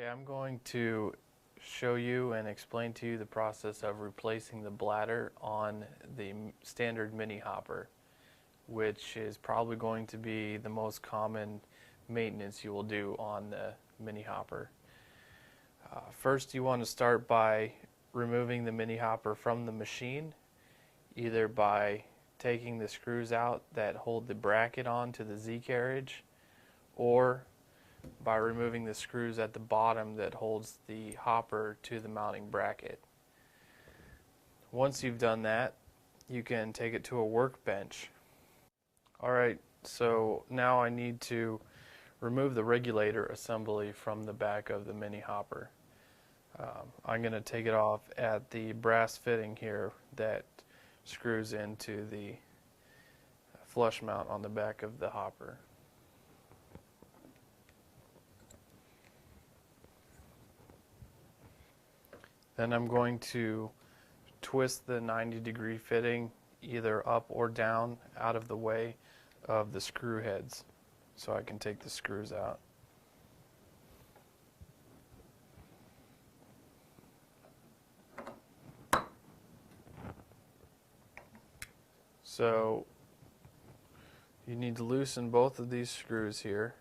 Okay, I'm going to show you and explain to you the process of replacing the bladder on the standard mini hopper, which is probably going to be the most common maintenance you will do on the mini hopper. First, you want to start by removing the mini hopper from the machine, either by taking the screws out that hold the bracket on to the Z carriage, or by removing the screws at the bottom that holds the hopper to the mounting bracket. Once you've done that, you can take it to a workbench. Alright, so now I need to remove the regulator assembly from the back of the mini hopper. I'm going to take it off at the brass fitting here that screws into the flush mount on the back of the hopper. Then I'm going to twist the 90-degree fitting either up or down out of the way of the screw heads so I can take the screws out. So you need to loosen both of these screws here.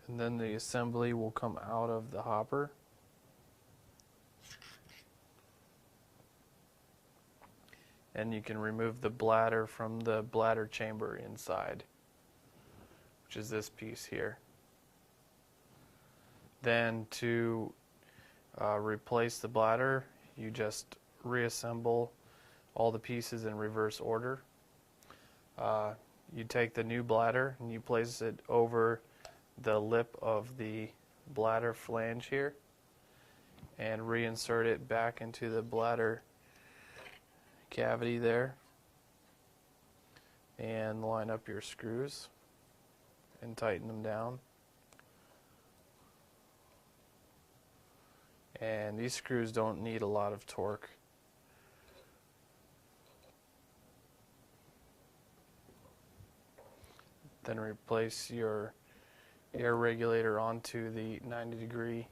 And then the assembly will come out of the hopper. And you can remove the bladder from the bladder chamber inside, which is this piece here. Then to replace the bladder, you just reassemble all the pieces in reverse order. You take the new bladder and you place it over the lip of the bladder flange here and reinsert it back into the bladder cavity there, and line up your screws and tighten them down. And these screws don't need a lot of torque. Then replace your air regulator onto the 90-degree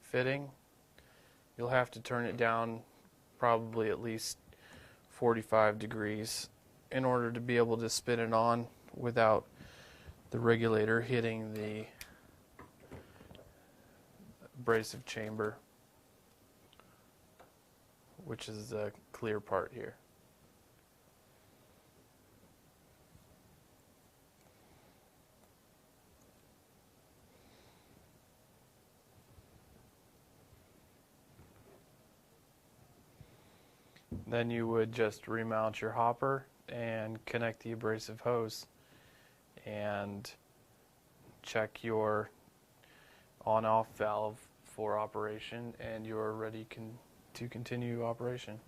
fitting. You'll have to turn it down probably at least 45 degrees in order to be able to spin it on without the regulator hitting the abrasive chamber, which is the clear part here. Then you would just remount your hopper and connect the abrasive hose and check your on-off valve for operation, and you're ready to continue operation.